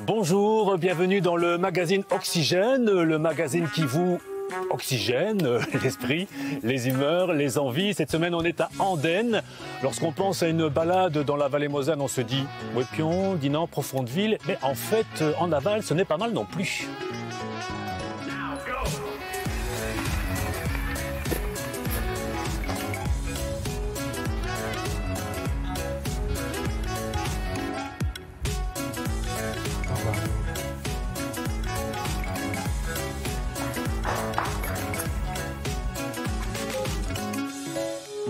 Bonjour, bienvenue dans le magazine Oxygène, le magazine qui vous oxygène l'esprit, les humeurs, les envies. Cette semaine, on est à Andenne. Lorsqu'on pense à une balade dans la vallée Moselle, on se dit Ouépion, Dinan, Profondeville. Mais en fait, en aval, ce n'est pas mal non plus.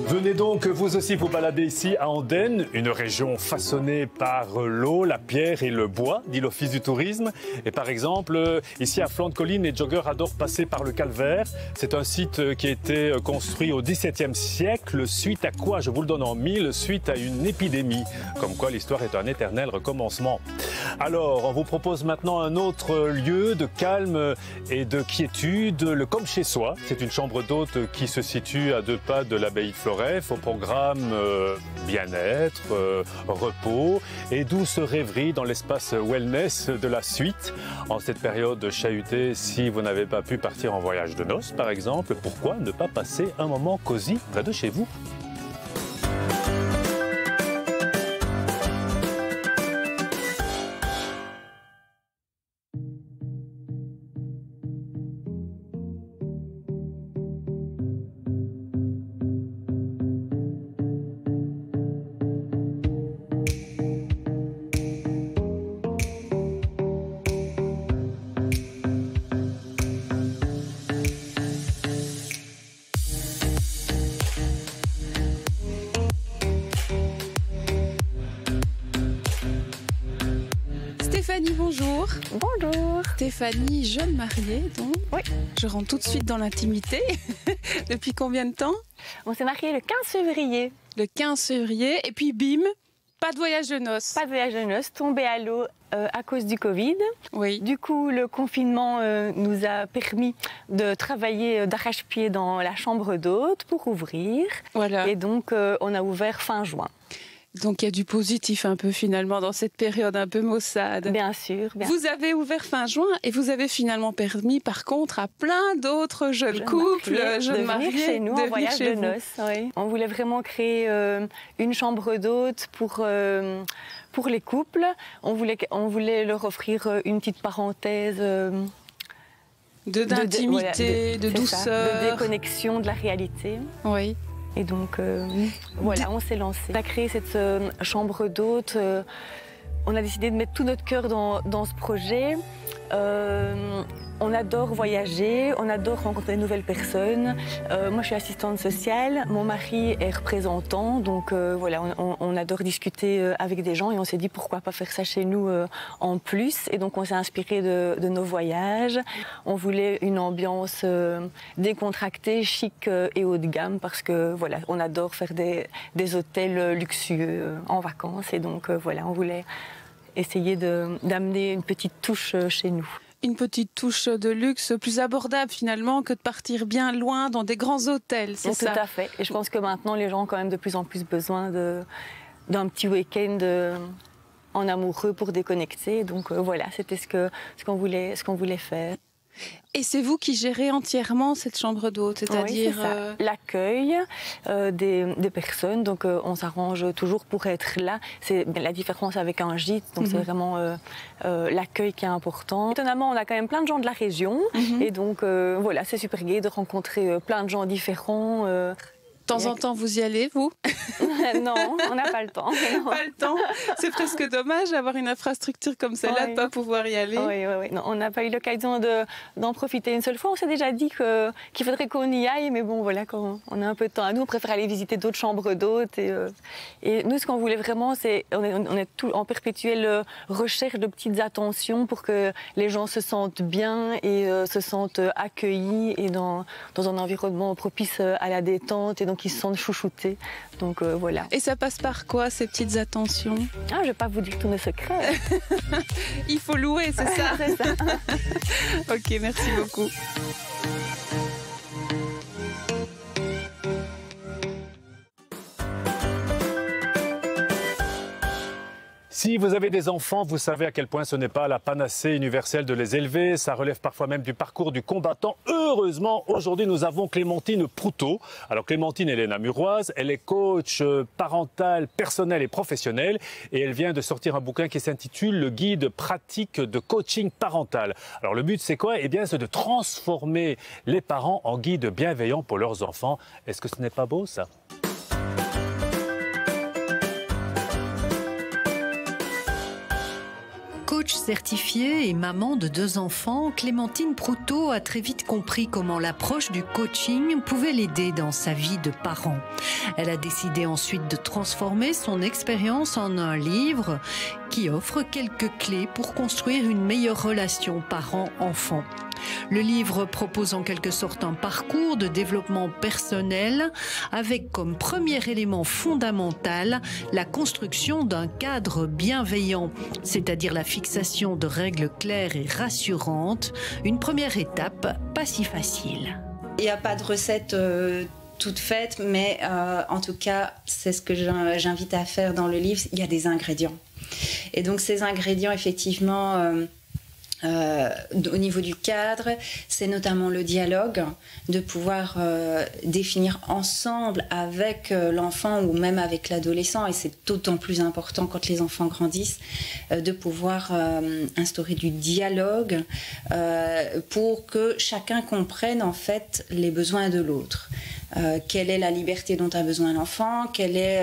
Venez donc vous aussi vous balader ici à Andenne, une région façonnée par l'eau, la pierre et le bois, dit l'Office du tourisme. Et par exemple, ici à flanc de colline, les joggeurs adorent passer par le Calvaire. C'est un site qui a été construit au XVIIe siècle, suite à quoi, je vous le donne en mille, suite à une épidémie. Comme quoi l'histoire est un éternel recommencement. Alors, on vous propose maintenant un autre lieu de calme et de quiétude, le Comme chez soi. C'est une chambre d'hôte qui se situe à 2 pas de l'abbaye de Floref. Au programme bien-être, repos et douce rêverie dans l'espace wellness de la suite. En cette période chahutée, si vous n'avez pas pu partir en voyage de noces, par exemple, pourquoi ne pas passer un moment cosy près de chez vous ? Stéphanie, bonjour. Bonjour. Stéphanie, jeune mariée, donc. Oui. Je rentre tout de suite dans l'intimité. Depuis combien de temps? On s'est mariés le 15 février. Le 15 février. Et puis bim, pas de voyage de noces. Pas de voyage de noces, tombé à l'eau à cause du Covid. Oui. Du coup, le confinement nous a permis de travailler d'arrache-pied dans la chambre d'hôte pour ouvrir. Voilà. Et donc, on a ouvert fin juin. Donc il y a du positif un peu finalement dans cette période un peu maussade. Bien sûr. Vous avez ouvert fin juin et vous avez finalement permis par contre à plein d'autres jeunes couples, jeunes mariés, de venir chez nous en voyage de noces. Oui. On voulait vraiment créer une chambre d'hôte pour les couples. On voulait leur offrir une petite parenthèse d'intimité, de douceur, de déconnexion de la réalité. Oui. Et donc, voilà, on s'est lancé. On a créé cette chambre d'hôte. On a décidé de mettre tout notre cœur dans ce projet. On adore voyager, on adore rencontrer de nouvelles personnes. Moi, je suis assistante sociale, mon mari est représentant, donc voilà, on adore discuter avec des gens et on s'est dit pourquoi pas faire ça chez nous en plus. Et donc, on s'est inspiré de nos voyages. On voulait une ambiance décontractée, chic et haut de gamme parce que voilà, on adore faire des hôtels luxueux en vacances et donc voilà, on voulait essayer d'amener une petite touche chez nous. Une petite touche de luxe plus abordable finalement que de partir bien loin dans des grands hôtels, c'est ça? Tout à fait. Et je pense que maintenant, les gens ont quand même de plus en plus besoin d'un petit week-end en amoureux pour déconnecter. Donc voilà, c'était ce qu'on voulait faire. Et c'est vous qui gérez entièrement cette chambre d'hôte, c'est-à-dire l'accueil des personnes. Donc on s'arrange toujours pour être là. C'est la différence avec un gîte. Donc c'est vraiment l'accueil qui est important. Étonnamment, on a quand même plein de gens de la région. Et donc voilà, c'est super gai de rencontrer plein de gens différents. De temps en temps, vous y allez, vous? Non, on n'a pas le temps. Pas le temps. C'est presque dommage d'avoir une infrastructure comme celle-là, de ne pas pouvoir y aller. Oui. Non, on n'a pas eu l'occasion d'en profiter une seule fois. On s'est déjà dit qu'il faudrait qu'on y aille, mais bon, voilà, quand on a un peu de temps à nous, on préfère aller visiter d'autres chambres d'hôtes. Et nous, ce qu'on voulait vraiment, c'est on est tout en perpétuelle recherche de petites attentions pour que les gens se sentent bien et se sentent accueillis et dans un environnement propice à la détente et donc ils se sentent chouchoutés. Donc voilà. Et ça passe par quoi, ces petites attentions? Ah, je ne vais pas vous dire tous mes secrets. Il faut louer, c'est ça? C'est ça. Ok, merci beaucoup. Si vous avez des enfants, vous savez à quel point ce n'est pas la panacée universelle de les élever. Ça relève parfois même du parcours du combattant. Heureusement, aujourd'hui, nous avons Clémentine Proutot. Alors, Clémentine, elle est namuroise. Elle est coach parental, personnel et professionnel. Et elle vient de sortir un bouquin qui s'intitule « Le guide pratique de coaching parental ». Alors, le but, c'est quoi? Eh bien, c'est de transformer les parents en guides bienveillants pour leurs enfants. Est-ce que ce n'est pas beau, ça? Coach certifiée et maman de 2 enfants, Clémentine Proutot a très vite compris comment l'approche du coaching pouvait l'aider dans sa vie de parent. Elle a décidé ensuite de transformer son expérience en un livre qui offre quelques clés pour construire une meilleure relation parent-enfant. Le livre propose en quelque sorte un parcours de développement personnel avec comme premier élément fondamental la construction d'un cadre bienveillant, c'est-à-dire la fixation de règles claires et rassurantes, une première étape pas si facile. Il n'y a pas de recette toute faite, mais en tout cas, c'est ce que j'invite à faire dans le livre, il y a des ingrédients. Et donc ces ingrédients, effectivement... au niveau du cadre, c'est notamment le dialogue, de pouvoir définir ensemble avec l'enfant ou même avec l'adolescent, et c'est d'autant plus important quand les enfants grandissent, de pouvoir instaurer du dialogue pour que chacun comprenne en fait les besoins de l'autre. Quelle est la liberté dont a besoin l'enfant, quelle est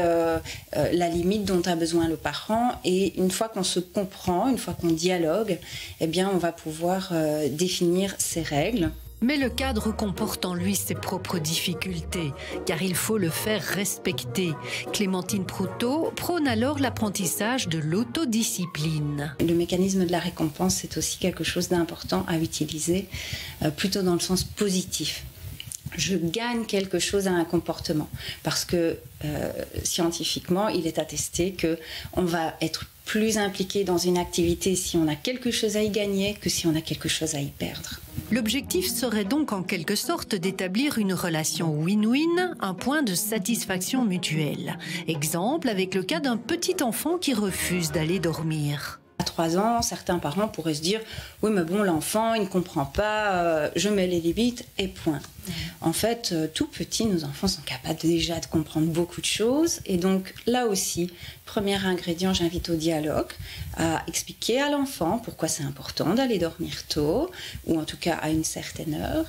la limite dont a besoin le parent, et une fois qu'on se comprend, une fois qu'on dialogue, eh bien on va pouvoir définir ces règles. Mais le cadre comporte en lui ses propres difficultés, car il faut le faire respecter. Clémentine Proutot prône alors l'apprentissage de l'autodiscipline. Le mécanisme de la récompense, c'est aussi quelque chose d'important à utiliser, plutôt dans le sens positif. Je gagne quelque chose à un comportement, parce que scientifiquement, il est attesté qu'on va être plus impliqué dans une activité si on a quelque chose à y gagner que si on a quelque chose à y perdre. L'objectif serait donc en quelque sorte d'établir une relation win-win, un point de satisfaction mutuelle. Exemple avec le cas d'un petit enfant qui refuse d'aller dormir. À 3 ans, certains parents pourraient se dire « Oui, mais bon, l'enfant, il ne comprend pas, je mets les limites et point ». En fait, tout petit, nos enfants sont capables déjà de comprendre beaucoup de choses. Et donc, là aussi, premier ingrédient, j'invite au dialogue, à expliquer à l'enfant pourquoi c'est important d'aller dormir tôt, ou en tout cas à une certaine heure.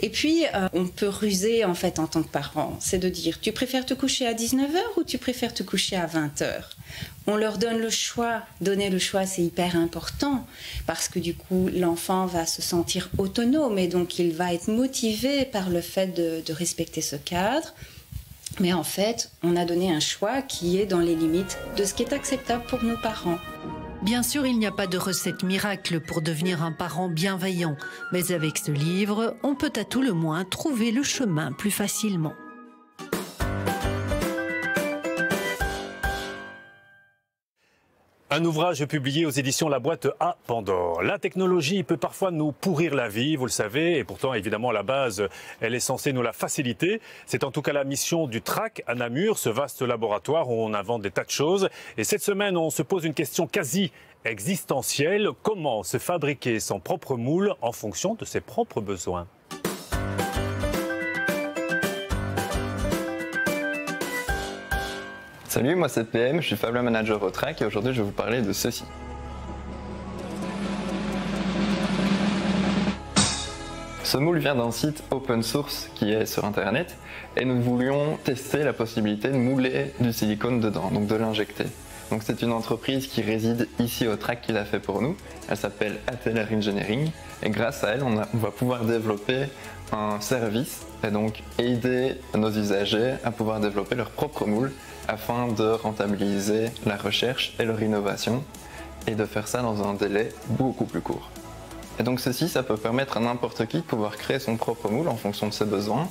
Et puis, on peut ruser, en fait, en tant que parent. C'est de dire, tu préfères te coucher à 19h ou tu préfères te coucher à 20h ? On leur donne le choix. Donner le choix, c'est hyper important, parce que du coup, l'enfant va se sentir autonome, et donc il va être motivé par le fait de respecter ce cadre. Mais en fait, on a donné un choix qui est dans les limites de ce qui est acceptable pour nos parents. Bien sûr, il n'y a pas de recette miracle pour devenir un parent bienveillant, mais avec ce livre, on peut à tout le moins trouver le chemin plus facilement. Un ouvrage publié aux éditions La Boîte à Pandore. La technologie peut parfois nous pourrir la vie, vous le savez, et pourtant, évidemment, à la base, elle est censée nous la faciliter. C'est en tout cas la mission du TRAC à Namur, ce vaste laboratoire où on invente des tas de choses. Et cette semaine, on se pose une question quasi existentielle. Comment se fabriquer son propre moule en fonction de ses propres besoins ? Salut, moi c'est PM, je suis Fab Manager au TRAC et aujourd'hui je vais vous parler de ceci. Ce moule vient d'un site open source qui est sur internet et nous voulions tester la possibilité de mouler du silicone dedans, donc de l'injecter. Donc c'est une entreprise qui réside ici au TRAC qui l'a fait pour nous. Elle s'appelle Ateler Engineering et grâce à elle, on va pouvoir développer un service et donc aider nos usagers à pouvoir développer leur propre moule afin de rentabiliser la recherche et leur innovation et de faire ça dans un délai beaucoup plus court. Et donc ceci, ça peut permettre à n'importe qui de pouvoir créer son propre moule en fonction de ses besoins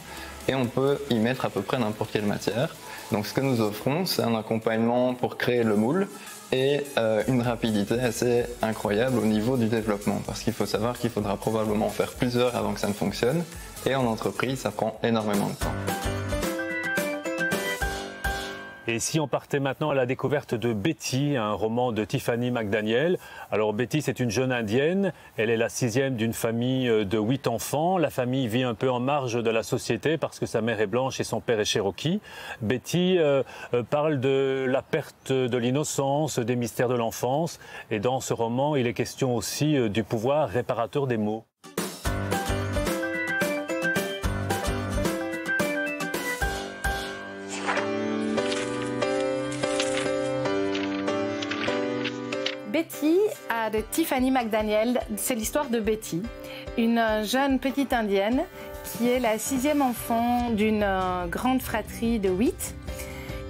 et on peut y mettre à peu près n'importe quelle matière. Donc ce que nous offrons, c'est un accompagnement pour créer le moule et une rapidité assez incroyable au niveau du développement parce qu'il faut savoir qu'il faudra probablement faire plusieurs avant que ça ne fonctionne et en entreprise, ça prend énormément de temps. Et si on partait maintenant à la découverte de Betty, un roman de Tiffany McDaniel. Alors Betty, c'est une jeune indienne, elle est la 6e d'une famille de 8 enfants. La famille vit un peu en marge de la société parce que sa mère est blanche et son père est cherokee. Betty parle de la perte de l'innocence, des mystères de l'enfance. Et dans ce roman, il est question aussi du pouvoir réparateur des mots. Betty de Tiffany McDaniel, c'est l'histoire de Betty, une jeune petite indienne qui est la 6e enfant d'une grande fratrie de 8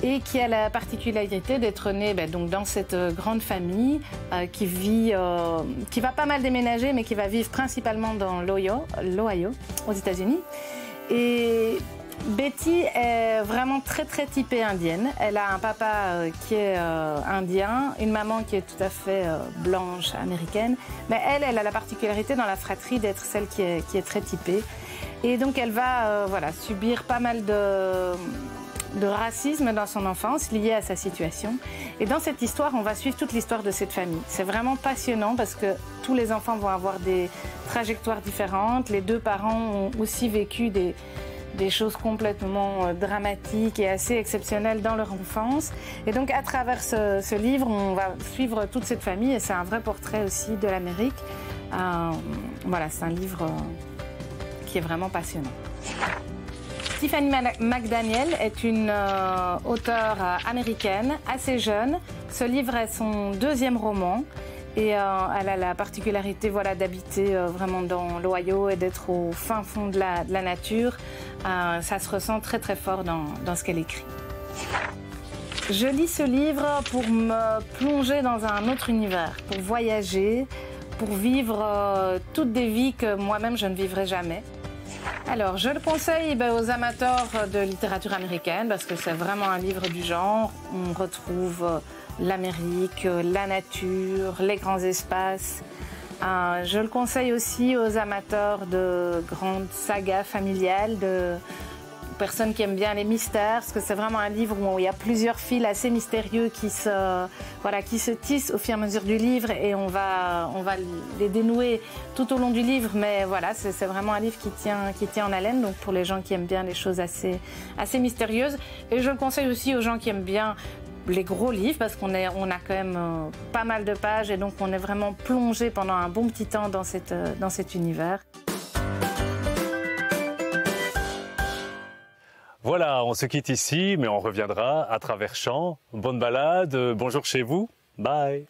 et qui a la particularité d'être née donc dans cette grande famille qui va pas mal déménager mais qui va vivre principalement dans l'Ohio, aux États-Unis. Et Betty est vraiment très typée indienne. Elle a un papa qui est indien, une maman qui est tout à fait blanche, américaine. Mais elle a la particularité dans la fratrie d'être celle qui est très typée. Et donc elle va subir pas mal de racisme dans son enfance lié à sa situation. Et dans cette histoire, on va suivre toute l'histoire de cette famille. C'est vraiment passionnant parce que tous les enfants vont avoir des trajectoires différentes. Les 2 parents ont aussi vécu des choses complètement dramatiques et assez exceptionnelles dans leur enfance. Et donc à travers ce livre, on va suivre toute cette famille et c'est un vrai portrait aussi de l'Amérique. C'est un livre qui est vraiment passionnant. Tiffany McDaniel est une auteure américaine assez jeune. Ce livre est son 2e roman. Et elle a la particularité d'habiter vraiment dans l'Ohio et d'être au fin fond de la nature. Ça se ressent très fort dans ce qu'elle écrit. Je lis ce livre pour me plonger dans un autre univers, pour voyager, pour vivre toutes des vies que moi-même je ne vivrai jamais. Alors, je le conseille aux amateurs de littérature américaine parce que c'est vraiment un livre du genre. On retrouve l'Amérique, la nature, les grands espaces. Je le conseille aussi aux amateurs de grandes sagas familiales, de personnes qui aiment bien les mystères, parce que c'est vraiment un livre où il y a plusieurs fils assez mystérieux qui se tissent au fur et à mesure du livre et on va les dénouer tout au long du livre. Mais c'est vraiment un livre qui tient en haleine, donc pour les gens qui aiment bien les choses assez mystérieuses. Et je le conseille aussi aux gens qui aiment bien les gros livres parce qu'on a quand même pas mal de pages et donc on est vraiment plongé pendant un bon petit temps dans cet univers. Voilà, on se quitte ici, mais on reviendra à travers champs. Bonne balade, bonjour chez vous, bye.